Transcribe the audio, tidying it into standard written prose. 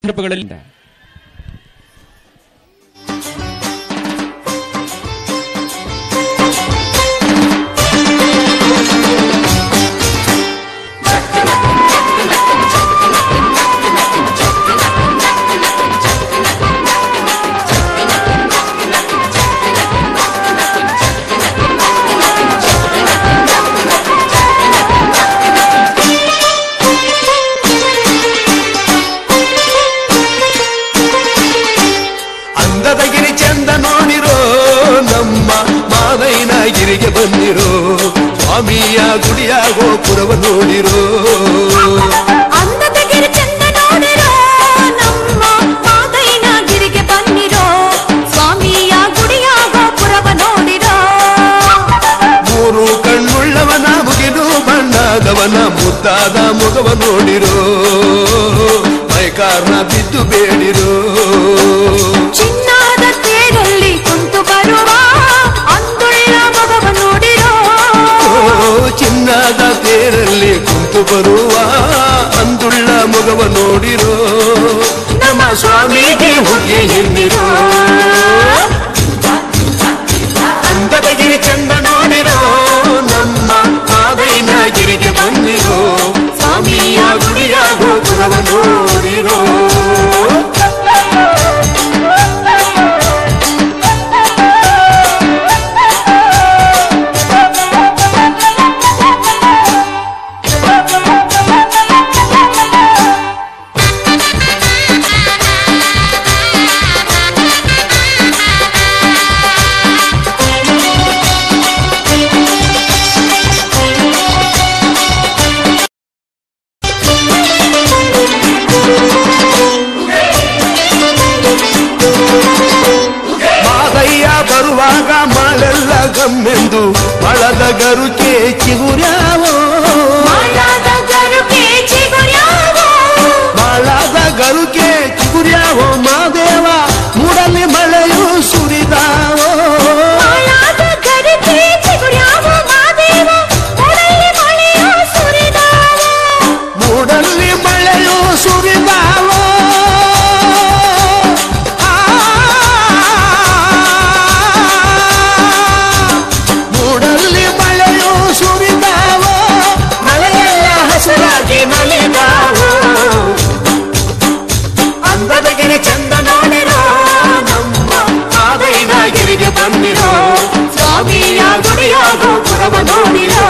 ಸಂದರ್ಭಗಳಲ್ಲಿ ಗಿರಿಗೆ ಬಂದಿರೋ ಸ್ವಾಮಿಯ ಗುಡಿಯ ಗೋಪುರವ ನೋಡಿರೋ ಅಂದದಗಿರಿ ಚಂದ ನೋಡಿರೋ ನಮ್ಮ ಮಾದೈನ ಗಿರಿಗೆ ಬಂದಿರೋ ಸ್ವಾಮಿಯ ಗುಡಿಯ ಗೋಪುರವ ನೋಡಿರೋ ಮೂರು ಕಣ್ಣುಳ್ಳವನ ಮುಗಿದು ಬಣ್ಣದವನ ಮುದ್ದಾದ ಮುಖವ ನೋಡಿರೋ ಮೈಕಾರ್ನ ಬಿದ್ದು ಬೇಡಿರೋ ಚಿನ್ನದ ತೇರಲ್ಲಿ ಕುಂತು ಬರುವ ಚಿನ್ನದ ತೇರಲ್ಲಿ ಕುಂತು ಬರುವ ಅಂದುಳ್ಳ ಮಗವ ನೋಡಿರೋ ನಮ್ಮ ಸ್ವಾಮಿಗೆ ಹುಗಿ ಹಿಂದಿರೋ ಅಂದದಗಿರಿ ಚಂದ ನೋಡಿರೋ ನಮ್ಮ ಮಾದೈನ ಗಿರಿಗೆ ಬಂದಿರೋ ಸ್ವಾಮಿಯ ಗುಡಿಯ ಗೋಪುರವ ನೋಡಿರೋ ಬರುವಾಗ ಮಳೆಲ್ಲ ಗಮ್ಮೆಂದು ಮಳದ ಗರುಕೆ ಚಿಗುರ್ಯಾವೋ ಮಳದ ಗರುಕೆ ಚಿಗುರ್ಯಾವೋ ಮಾದೇವ ಮೂಡಲಿ ಮಳೆಯು ಸುರಿದಾವೋ ಮೂಡಲ್ಲಿ ಮಳೆಯು ಸುರಿದಾವೋ ಅಂದದಗಿರಿ ಚಂದ ನೋಡಿರೋ ನಮ್ಮ ಮಾದೈನ ಗಿರಿಗೆ ಬಂದಿರೋ ಸ್ವಾಮಿಯ ಗುಡಿಯ ಗೋಪುರವ ನೋಡಿರೋ